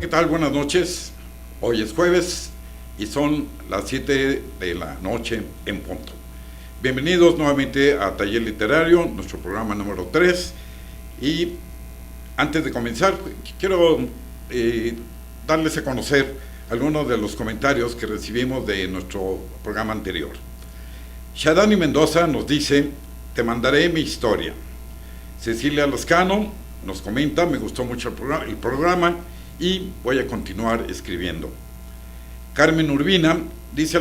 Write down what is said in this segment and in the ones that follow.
¿qué tal? Buenas noches. Hoy es jueves y son las 7 de la noche en punto. Bienvenidos nuevamente a Taller Literario, nuestro programa número 3. Y antes de comenzar, quiero darles a conocer algunos de los comentarios que recibimos de nuestro programa anterior. Shadani Mendoza nos dice: te mandaré mi historia. Cecilia Lascano nos comenta: me gustó mucho el programa y voy a continuar escribiendo. Carmen Urbina dice: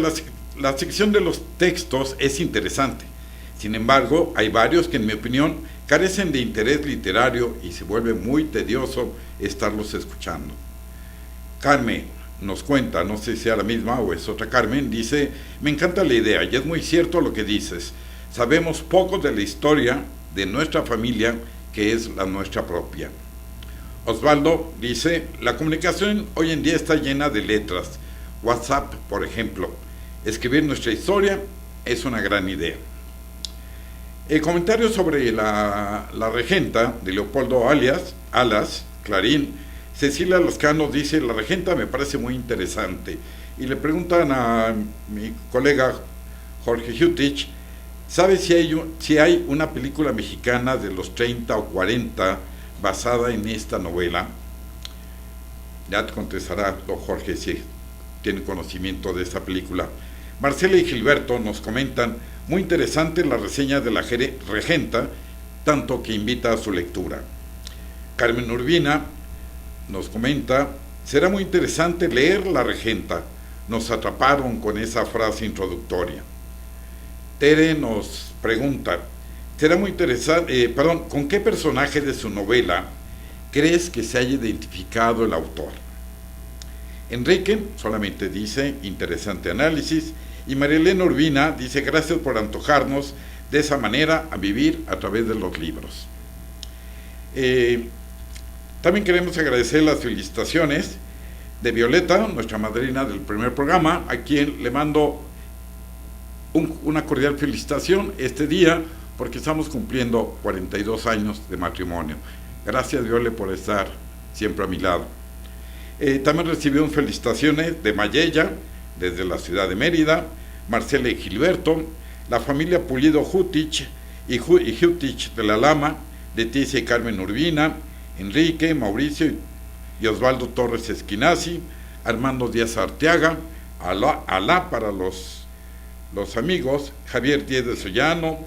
la sección de los textos es interesante. Sin embargo, hay varios que en mi opinión carecen de interés literario y se vuelve muy tedioso estarlos escuchando. Carmen nos cuenta, no sé si sea la misma o es otra Carmen, dice: me encanta la idea y es muy cierto lo que dices. Sabemos poco de la historia de nuestra familia, que es la nuestra propia. Osvaldo dice: la comunicación hoy en día está llena de letras. WhatsApp, por ejemplo. Escribir nuestra historia es una gran idea. El comentario sobre la regenta de Leopoldo Alas, Clarín. Cecilia Lascano dice: la regenta me parece muy interesante. Y le preguntan a mi colega Jorge Jutich: ¿sabe si hay una película mexicana de los 30 o 40 basada en esta novela? Ya te contestará don Jorge si tiene conocimiento de esta película. Marcela y Gilberto nos comentan: muy interesante la reseña de la regenta, tanto que invita a su lectura. Carmen Urbina nos comenta: será muy interesante leer La regenta, nos atraparon con esa frase introductoria. Tere nos pregunta: será muy interesante, ¿con qué personaje de su novela crees que se haya identificado el autor? Enrique solamente dice: interesante análisis. Y María Elena Urbina dice: gracias por antojarnos de esa manera a vivir a través de los libros. También queremos agradecer las felicitaciones de Violeta, nuestra madrina del primer programa, a quien le mando una cordial felicitación este día, porque estamos cumpliendo 42 años de matrimonio. Gracias, Viole, por estar siempre a mi lado. También recibimos felicitaciones de Mayella, desde la ciudad de Mérida, Marcela y Gilberto, la familia Pulido Jutich y Jutich de la Lama, Leticia y Carmen Urbina, Enrique, Mauricio y Osvaldo Torres Esquinazi, Armando Díaz Arteaga, Alá para los amigos, Javier Díez de Sollano,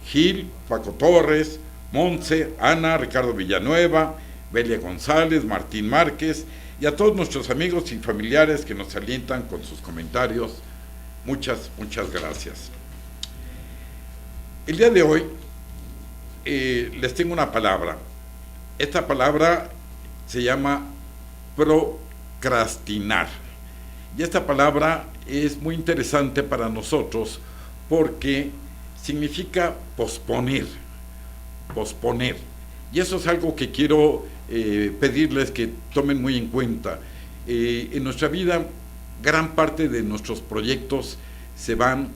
Gil, Paco Torres, Monse, Ana, Ricardo Villanueva, Belia González, Martín Márquez, y a todos nuestros amigos y familiares que nos alientan con sus comentarios. Muchas gracias. El día de hoy les tengo una palabra. Esta palabra se llama procrastinar. Y esta palabra es muy interesante para nosotros porque significa posponer. Y eso es algo que quiero pedirles que tomen muy en cuenta. En nuestra vida, gran parte de nuestros proyectos se van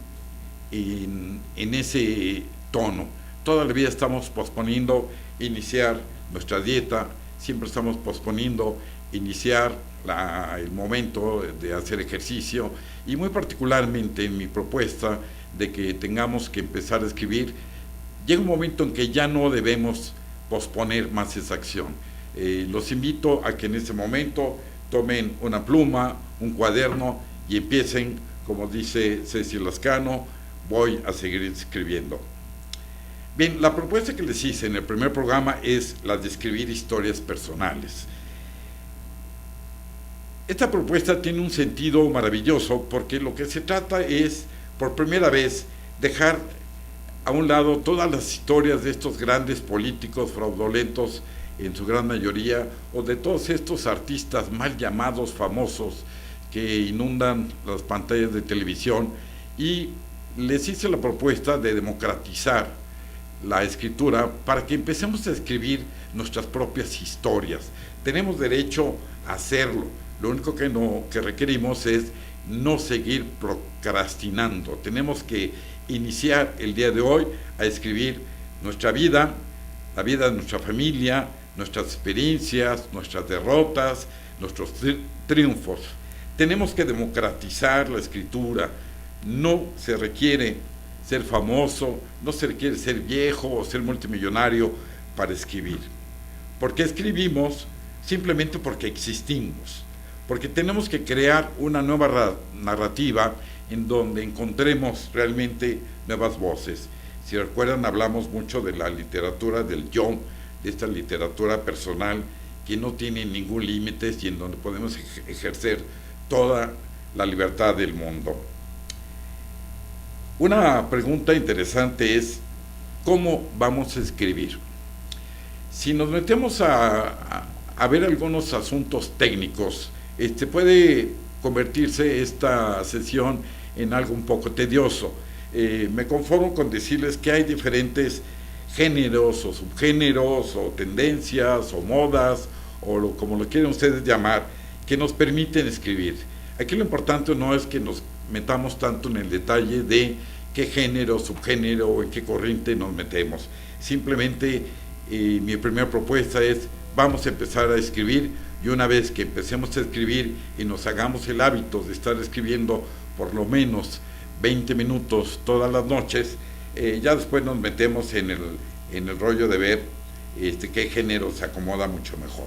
en ese tono. Toda la vida estamos posponiendo iniciar nuestra dieta, siempre estamos posponiendo iniciar el momento de hacer ejercicio, y muy particularmente en mi propuesta de que tengamos que empezar a escribir, llega un momento en que ya no debemos posponer más esa acción. Los invito a que en ese momento tomen una pluma, un cuaderno y empiecen, como dice Cecilia Lascano: voy a seguir escribiendo. Bien, la propuesta que les hice en el primer programa es la de escribir historias personales. Esta propuesta tiene un sentido maravilloso porque lo que se trata es, por primera vez, dejar a un lado todas las historias de estos grandes políticos fraudulentos, en su gran mayoría, o de todos estos artistas mal llamados famosos que inundan las pantallas de televisión, y les hice la propuesta de democratizar la escritura para que empecemos a escribir nuestras propias historias. Tenemos derecho a hacerlo. Lo único que requerimos es no seguir procrastinando. Tenemos que iniciar el día de hoy a escribir nuestra vida, la vida de nuestra familia, nuestras experiencias, nuestras derrotas, nuestros triunfos. Tenemos que democratizar la escritura. No se requiere ser famoso, no se requiere ser viejo o ser multimillonario para escribir. ¿Por qué escribimos? Simplemente porque existimos, porque tenemos que crear una nueva narrativa en donde encontremos realmente nuevas voces. Si recuerdan, hablamos mucho de la literatura del yo, de esta literatura personal que no tiene ningún límite y en donde podemos ejercer toda la libertad del mundo. Una pregunta interesante es, ¿cómo vamos a escribir? Si nos metemos a ver algunos asuntos técnicos, puede convertirse esta sesión en algo un poco tedioso. Me conformo con decirles que hay diferentes géneros o subgéneros o tendencias o modas o como lo quieran ustedes llamar, que nos permiten escribir. Aquí lo importante no es que nos metamos tanto en el detalle de qué género, subgénero o en qué corriente nos metemos. Simplemente mi primera propuesta es, vamos a empezar a escribir, y una vez que empecemos a escribir y nos hagamos el hábito de estar escribiendo por lo menos 20 minutos todas las noches, ya después nos metemos en el rollo de ver qué género se acomoda mucho mejor.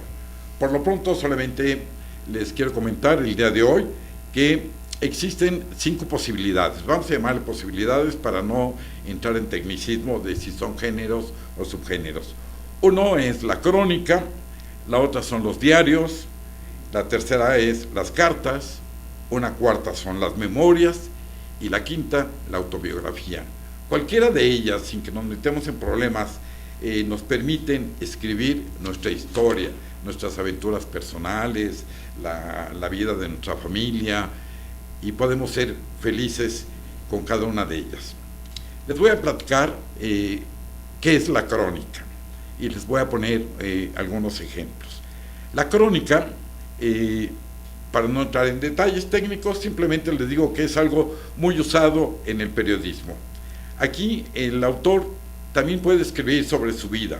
Por lo pronto solamente les quiero comentar el día de hoy que existen 5 posibilidades. Vamos a llamarle posibilidades para no entrar en tecnicismo de si son géneros o subgéneros. Uno es la crónica, la otra son los diarios, la tercera es las cartas, una cuarta son las memorias y la quinta, la autobiografía. Cualquiera de ellas, sin que nos metamos en problemas, nos permiten escribir nuestra historia, nuestras aventuras personales, la vida de nuestra familia, y podemos ser felices con cada una de ellas. Les voy a platicar qué es la crónica y les voy a poner algunos ejemplos. La crónica, para no entrar en detalles técnicos, simplemente les digo que es algo muy usado en el periodismo. Aquí el autor también puede escribir sobre su vida,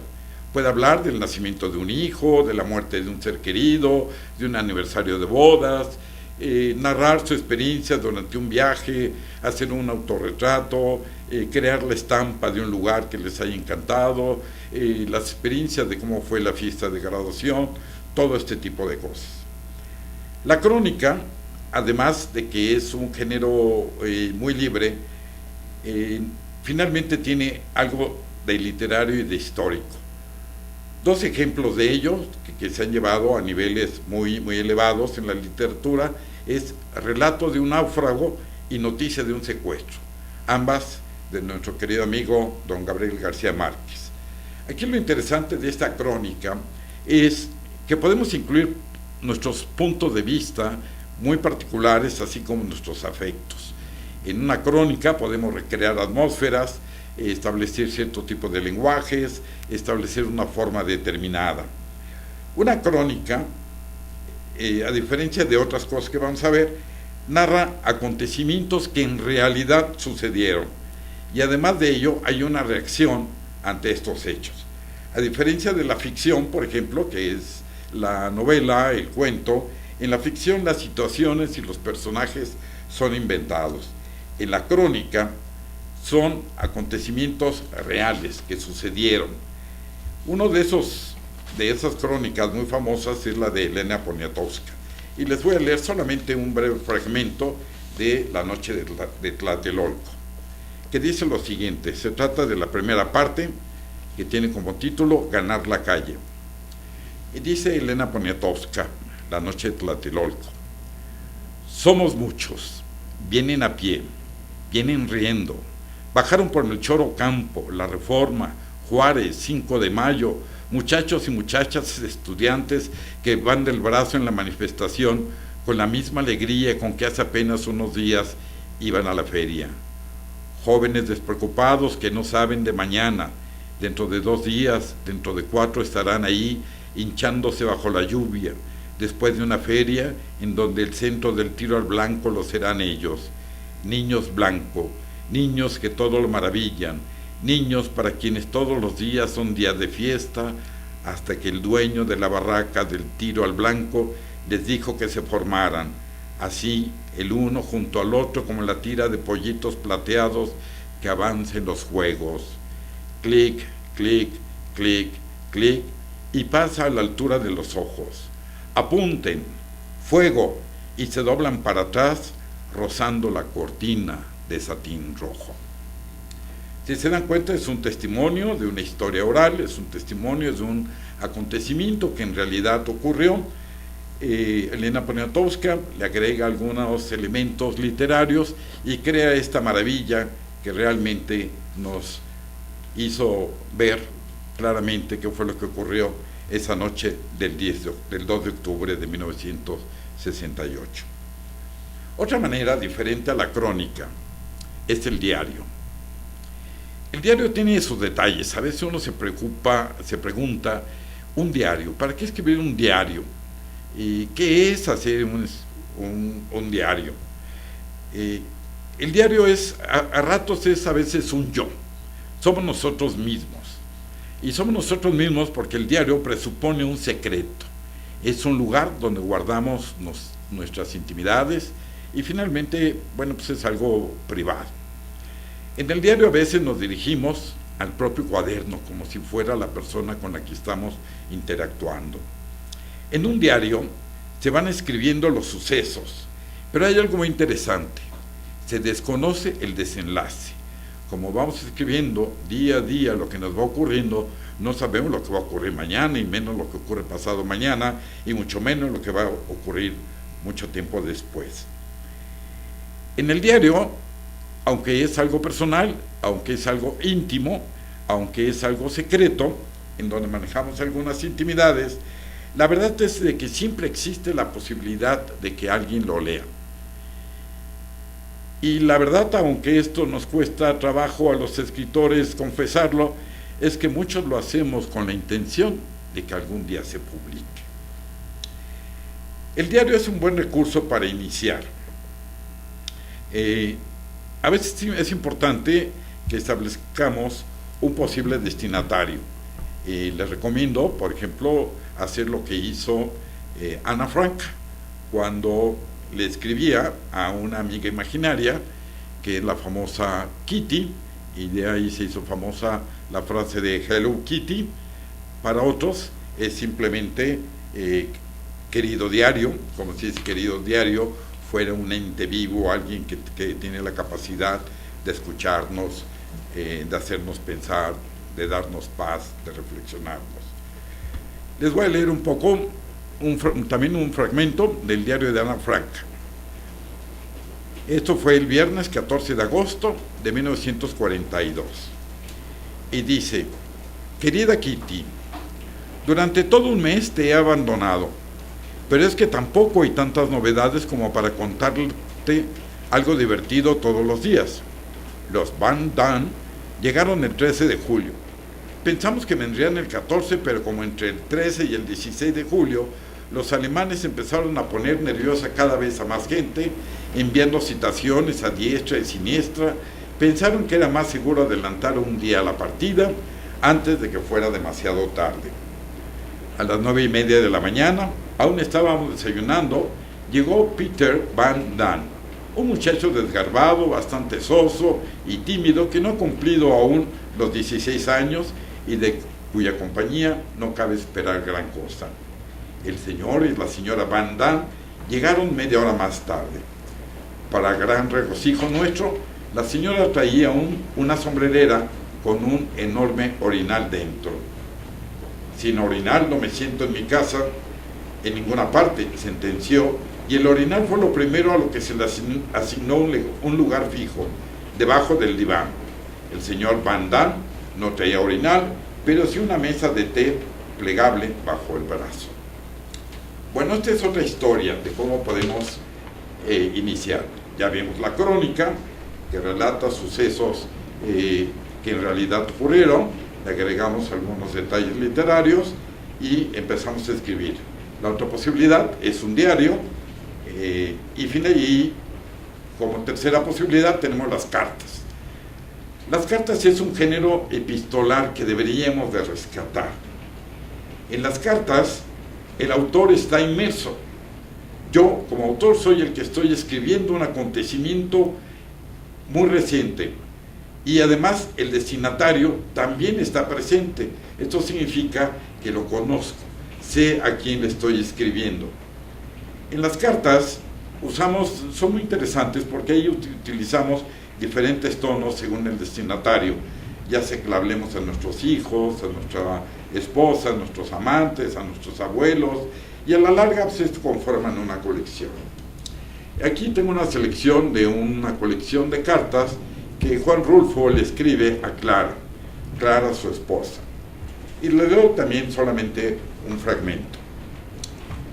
puede hablar del nacimiento de un hijo, de la muerte de un ser querido, de un aniversario de bodas, narrar su experiencia durante un viaje, hacer un autorretrato, crear la estampa de un lugar que les haya encantado, las experiencias de cómo fue la fiesta de graduación, todo este tipo de cosas. La crónica, además de que es un género muy libre, finalmente tiene algo de literario y de histórico. 2 ejemplos de ellos que se han llevado a niveles muy, muy elevados en la literatura es Relato de un náufrago y Noticia de un secuestro, ambas de nuestro querido amigo don Gabriel García Márquez. Aquí lo interesante de esta crónica es que podemos incluir nuestros puntos de vista muy particulares, así como nuestros afectos. En una crónica podemos recrear atmósferas, establecer cierto tipo de lenguajes, establecer una forma determinada. Una crónica, a diferencia de otras cosas que vamos a ver, narra acontecimientos que en realidad sucedieron, y además de ello hay una reacción ante estos hechos. A diferencia de la ficción, por ejemplo, que es la novela, el cuento, en la ficción las situaciones y los personajes son inventados. En la crónica son acontecimientos reales que sucedieron. Uno de esas crónicas muy famosas es la de Elena Poniatowska, y les voy a leer solamente un breve fragmento de La noche de Tlatelolco, que dice lo siguiente. Se trata de la primera parte, que tiene como título Ganar la calle, y dice Elena Poniatowska, La noche de Tlatelolco: somos muchos, vienen a pie, vienen riendo, bajaron por Melchor Ocampo, La Reforma, Juárez, 5 de Mayo, muchachos y muchachas estudiantes que van del brazo en la manifestación con la misma alegría con que hace apenas unos días iban a la feria. Jóvenes despreocupados que no saben de mañana, dentro de 2 días, dentro de 4 estarán ahí hinchándose bajo la lluvia, después de una feria en donde el centro del tiro al blanco lo serán ellos, niños blanco, niños que todo lo maravillan, niños para quienes todos los días son días de fiesta, hasta que el dueño de la barraca del tiro al blanco les dijo que se formaran, así el uno junto al otro como la tira de pollitos plateados que avancen los juegos. Clic, clic, clic, clic, y pasa a la altura de los ojos. Apunten, fuego, y se doblan para atrás, rozando la cortina de satín rojo. Si se dan cuenta, es un testimonio de una historia oral, es un testimonio de un acontecimiento que en realidad ocurrió. Elena Poniatowska le agrega algunos elementos literarios y crea esta maravilla que realmente nos hizo ver claramente qué fue lo que ocurrió esa noche del 2 de octubre de 1968. Otra manera diferente a la crónica es el diario. El diario tiene sus detalles. A veces uno se pregunta, un diario, ¿para qué escribir un diario? ¿Y qué es hacer un diario? El diario es, a ratos es a veces un yo. Somos nosotros mismos. Y somos nosotros mismos porque el diario presupone un secreto. Es un lugar donde guardamos nuestras intimidades y finalmente, bueno, pues es algo privado. En el diario a veces nos dirigimos al propio cuaderno, como si fuera la persona con la que estamos interactuando. En un diario se van escribiendo los sucesos, pero hay algo muy interesante. Se desconoce el desenlace. Como vamos escribiendo día a día lo que nos va ocurriendo, no sabemos lo que va a ocurrir mañana, y menos lo que ocurre pasado mañana, y mucho menos lo que va a ocurrir mucho tiempo después. En el diario, aunque es algo personal, aunque es algo íntimo, aunque es algo secreto, en donde manejamos algunas intimidades, la verdad es de que siempre existe la posibilidad de que alguien lo lea. Y la verdad, aunque esto nos cuesta trabajo a los escritores confesarlo, es que muchos lo hacemos con la intención de que algún día se publique. El diario es un buen recurso para iniciar. A veces es importante que establezcamos un posible destinatario. Les recomiendo, por ejemplo, hacer lo que hizo Ana Frank cuando le escribía a una amiga imaginaria, que es la famosa Kitty, y de ahí se hizo famosa la frase de Hello Kitty. Para otros es simplemente querido diario, como si ese querido diario fuera un ente vivo, alguien que tiene la capacidad de escucharnos, de hacernos pensar, de darnos paz, de reflexionarnos. Les voy a leer un poco, también un fragmento del diario de Ana Frank. Esto fue el viernes 14 de agosto de 1942. Y dice: querida Kitty, durante todo un mes te he abandonado, pero es que tampoco hay tantas novedades como para contarte algo divertido todos los días. Los Van Damme llegaron el 13 de julio. Pensamos que vendrían el 14, pero como entre el 13 y el 16 de julio los alemanes empezaron a poner nerviosa cada vez a más gente, enviando citaciones a diestra y siniestra, pensaron que era más seguro adelantar un día la partida antes de que fuera demasiado tarde. A las 9:30 de la mañana, aún estábamos desayunando, llegó Peter Van Damme, un muchacho desgarbado, bastante soso y tímido, que no ha cumplido aún los 16 años y de cuya compañía no cabe esperar gran cosa. El señor y la señora Van Damme llegaron media hora más tarde. Para gran regocijo nuestro, la señora traía una sombrerera con un enorme orinal dentro. Sin orinal no me siento en mi casa, en ninguna parte, sentenció, y el orinal fue lo primero a lo que se le asignó un lugar fijo, debajo del diván. El señor Van Damme no traía orinal, pero sí una mesa de té plegable bajo el brazo. Bueno, esta es otra historia de cómo podemos iniciar. Ya vimos la crónica, que relata sucesos que en realidad ocurrieron, le agregamos algunos detalles literarios y empezamos a escribir. La otra posibilidad es un diario, y como tercera posibilidad tenemos las cartas. Las cartas es un género epistolar que deberíamos de rescatar. En las cartas el autor está inmerso Yo, como autor, soy el que estoy escribiendo un acontecimiento muy reciente, y además el destinatario también está presente. Esto significa que lo conozco, sé a quién le estoy escribiendo. En las cartas son muy interesantes porque ahí utilizamos diferentes tonos según el destinatario, ya sea que le hablemos a nuestros hijos, a nuestra esposa, a nuestros amantes, a nuestros abuelos, y a la larga pues esto conforman una colección. Aquí tengo una selección de una colección de cartas que Juan Rulfo le escribe a Clara, su esposa. Y le doy también solamente un fragmento.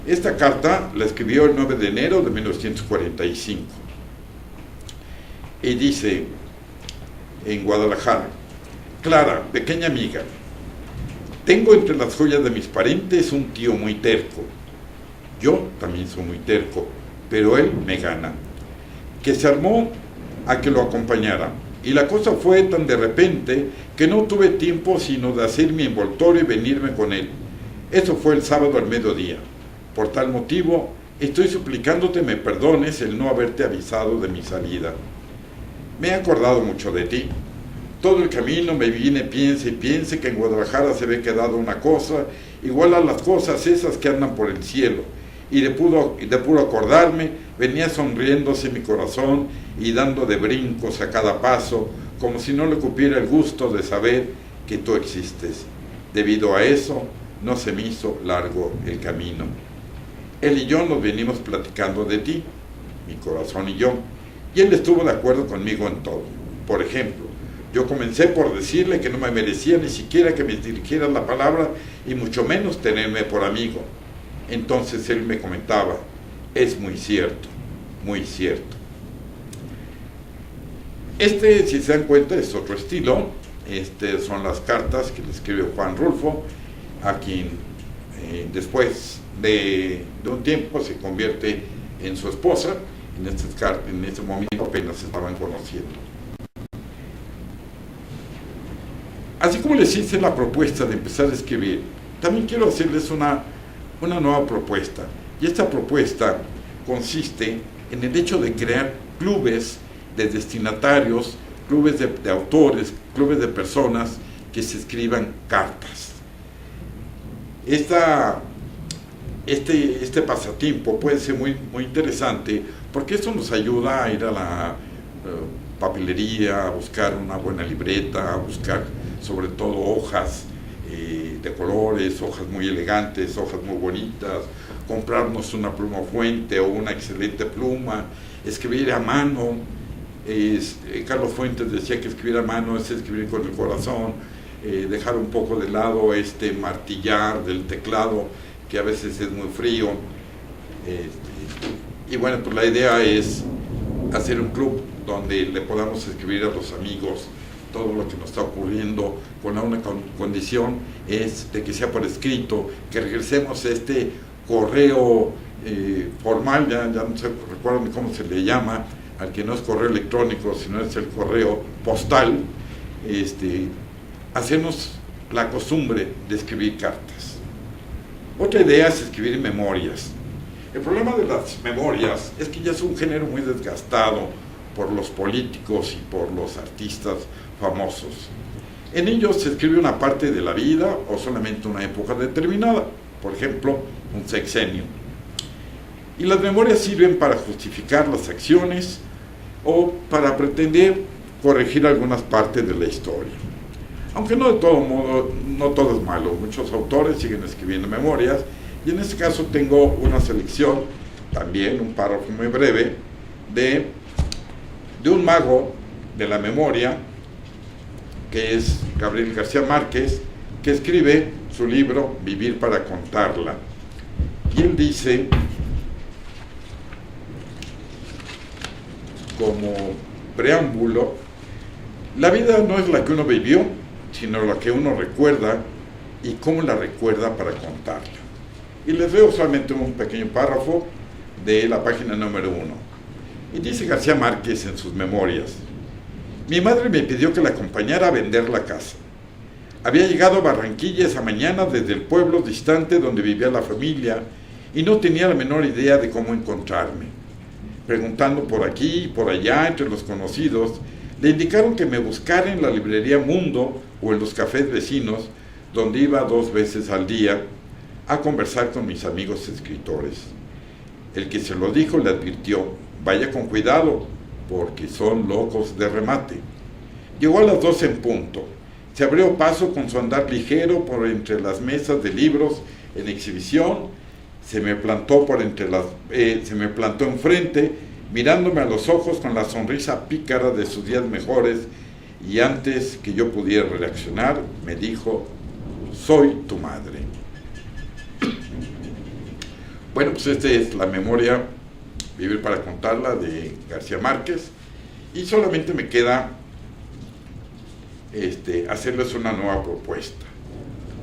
Esta carta la escribió el 9 de enero de 1945. Y dice, en Guadalajara: Clara, pequeña amiga, tengo entre las joyas de mis parientes un tío muy terco. Yo también soy muy terco, pero él me gana. Que se armó a que lo acompañara, y la cosa fue tan de repente que no tuve tiempo sino de hacer mi envoltorio y venirme con él. Eso fue el sábado al mediodía. Por tal motivo estoy suplicándote me perdones el no haberte avisado de mi salida. Me he acordado mucho de ti. Todo el camino me vine, piense y piense que en Guadalajara se había quedado una cosa igual a las cosas esas que andan por el cielo, y de puro acordarme venía sonriéndose mi corazón y dando de brincos a cada paso, como si no le cupiera el gusto de saber que tú existes. Debido a eso no se me hizo largo el camino. Él y yo nos venimos platicando de ti, mi corazón y yo, y él estuvo de acuerdo conmigo en todo. Por ejemplo, yo comencé por decirle que no me merecía ni siquiera que me dirigiera la palabra, y mucho menos tenerme por amigo. Entonces él me comentaba: es muy cierto, muy cierto. Si se dan cuenta, es otro estilo. Son las cartas que le escribe Juan Rulfo, a quien después de un tiempo se convierte en su esposa. En este momento apenas se estaban conociendo. Así como les hice la propuesta de empezar a escribir, también quiero hacerles una nueva propuesta. Y esta propuesta consiste en el hecho de crear clubes de destinatarios, clubes de autores, clubes de personas que se escriban cartas. Este pasatiempo puede ser muy, muy interesante, porque esto nos ayuda a ir a la papelería, a buscar una buena libreta, a buscar sobre todo hojas de colores, hojas muy elegantes, hojas muy bonitas, comprarnos una pluma fuente o una excelente pluma, escribir a mano. Carlos Fuentes decía que escribir a mano es escribir con el corazón, dejar un poco de lado este martillar del teclado, que a veces es muy frío. Y bueno, pues la idea es hacer un club donde le podamos escribir a los amigos todo lo que nos está ocurriendo, con la única condición es de que sea por escrito, que regresemos a este correo formal, ya no sé, recuerdo ni cómo se le llama, al que no es correo electrónico, sino es el correo postal. Hacernos la costumbre de escribir cartas. Otra idea es escribir memorias. El problema de las memorias es que ya es un género muy desgastado por los políticos y por los artistas famosos. En ellos se escribe una parte de la vida o solamente una época determinada, por ejemplo, un sexenio. Y las memorias sirven para justificar las acciones o para pretender corregir algunas partes de la historia. Aunque no de todo modo, no todo es malo. Muchos autores siguen escribiendo memorias, y en este caso tengo una selección, también un párrafo muy breve, de un mago de la memoria, que es Gabriel García Márquez, que escribe su libro Vivir para contarla. Y él dice, como preámbulo: la vida no es la que uno vivió, sino la que uno recuerda y cómo la recuerda para contarla. Y les leo solamente un pequeño párrafo de la página número 1. Y dice García Márquez en sus memorias: mi madre me pidió que la acompañara a vender la casa. Había llegado a Barranquilla esa mañana desde el pueblo distante donde vivía la familia, y no tenía la menor idea de cómo encontrarme. Preguntando por aquí y por allá entre los conocidos, le indicaron que me buscara en la librería Mundo o en los cafés vecinos, donde iba 2 veces al día a conversar con mis amigos escritores. El que se lo dijo le advirtió: vaya con cuidado, porque son locos de remate. Llegó a las 12 en punto. Se abrió paso con su andar ligero por entre las mesas de libros en exhibición. Se me plantó enfrente, mirándome a los ojos con la sonrisa pícara de sus días mejores, y antes que yo pudiera reaccionar, me dijo: soy tu madre. Bueno, pues esta es la memoria Vivir para contarla de García Márquez, y solamente me queda hacerles una nueva propuesta.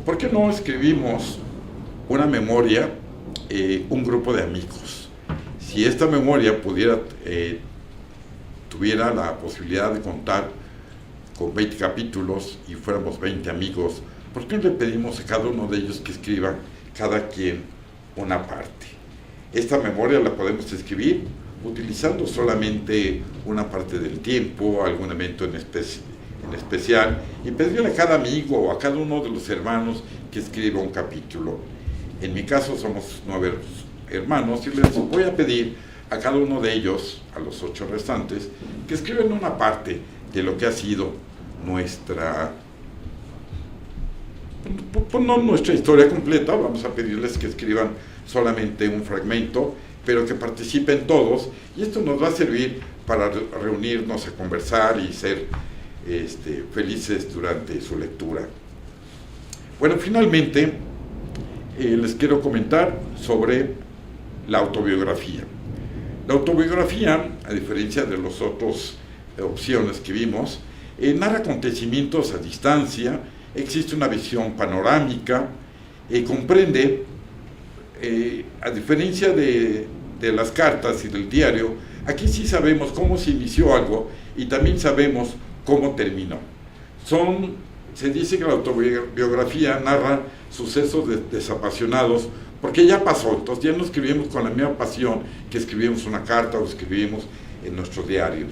¿Por qué no escribimos una memoria, un grupo de amigos? Si esta memoria tuviera la posibilidad de contar con 20 capítulos y fuéramos 20 amigos, ¿por qué no le pedimos a cada uno de ellos que escriba cada quien una parte? Esta memoria la podemos escribir utilizando solamente una parte del tiempo, algún evento en especial, y pedirle a cada amigo o a cada uno de los hermanos que escriba un capítulo. En mi caso somos 9 hermanos, y les voy a pedir a cada uno de ellos, a los 8 restantes, que escriban una parte de lo que ha sido nuestra, no nuestra historia completa. Vamos a pedirles que escriban solamente un fragmento, pero que participen todos, y esto nos va a servir para reunirnos a conversar y ser felices durante su lectura. Bueno, finalmente les quiero comentar sobre la autobiografía. La autobiografía, a diferencia de las otras opciones que vimos, narra acontecimientos a distancia, existe una visión panorámica, comprende, a diferencia de las cartas y del diario, aquí sí sabemos cómo se inició algo y también sabemos cómo terminó. Se dice que la autobiografía narra sucesos desapasionados, porque ya pasó, entonces ya no escribimos con la misma pasión que escribimos una carta o escribimos en nuestro diario.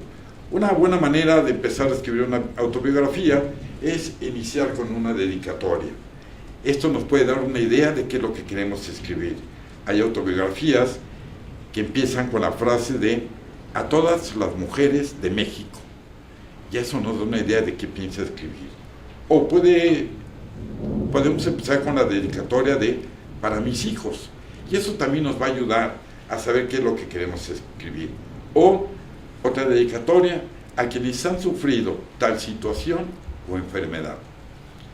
Una buena manera de empezar a escribir una autobiografía es iniciar con una dedicatoria. Esto nos puede dar una idea de qué es lo que queremos escribir. Hay autobiografías que empiezan con la frase de "a todas las mujeres de México", y eso nos da una idea de qué piensa escribir. O podemos empezar con la dedicatoria de "para mis hijos", y eso también nos va a ayudar a saber qué es lo que queremos escribir. O otra dedicatoria "a quienes han sufrido tal situación o enfermedad".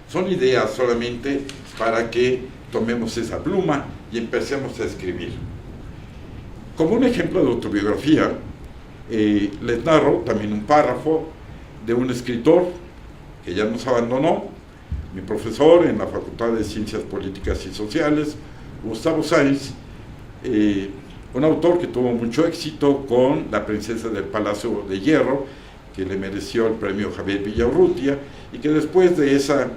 Son ideas solamente para que tomemos esa pluma y empecemos a escribir. Como un ejemplo de autobiografía, les narro también un párrafo de un escritor que ya nos abandonó, mi profesor en la Facultad de Ciencias Políticas y Sociales, Gustavo Sáenz, un autor que tuvo mucho éxito con La princesa del Palacio de Hierro, que le mereció el premio Javier Villaurrutia, y que después de esa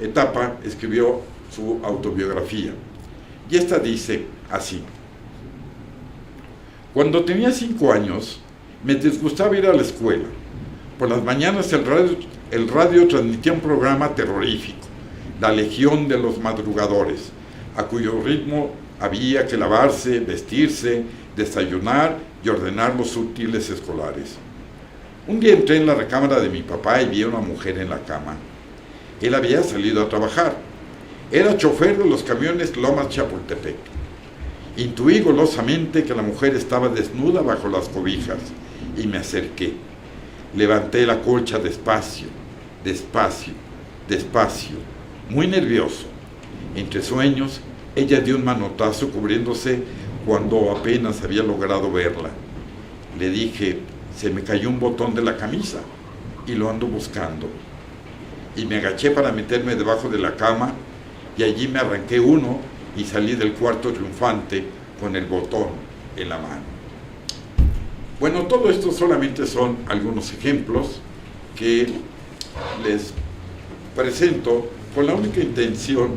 etapa escribió su autobiografía. Y esta dice así: cuando tenía 5 años, me disgustaba ir a la escuela. Por las mañanas el radio transmitía un programa terrorífico, La Legión de los Madrugadores, a cuyo ritmo había que lavarse, vestirse, desayunar y ordenar los útiles escolares. Un día entré en la recámara de mi papá y vi a una mujer en la cama. Él había salido a trabajar. Era chofer de los camiones Lomas Chapultepec. Intuí golosamente que la mujer estaba desnuda bajo las cobijas y me acerqué. Levanté la colcha despacio, despacio, despacio, muy nervioso. Entre sueños, ella dio un manotazo cubriéndose cuando apenas había logrado verla. Le dije: se me cayó un botón de la camisa y lo ando buscando. Y me agaché para meterme debajo de la cama, y allí me arranqué uno y salí del cuarto triunfante con el botón en la mano. Bueno, todo esto solamente son algunos ejemplos que les presento con la única intención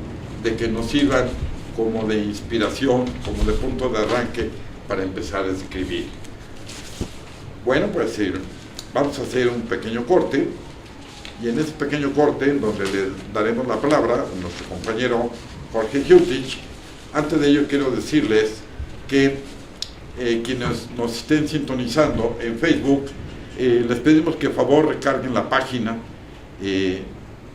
de que nos sirvan como de inspiración, como de punto de arranque para empezar a escribir. Bueno, pues vamos a hacer un pequeño corte, y en ese pequeño corte, donde le daremos la palabra a nuestro compañero Jorge Jutich, antes de ello quiero decirles que quienes nos estén sintonizando en Facebook, les pedimos que por favor recarguen la página, y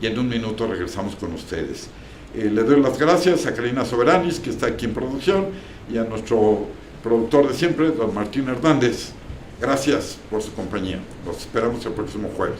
en un minuto regresamos con ustedes. Le doy las gracias a Karina Soberanis, que está aquí en producción, y a nuestro productor de siempre, don Martín Hernández. Gracias por su compañía. Los esperamos el próximo jueves.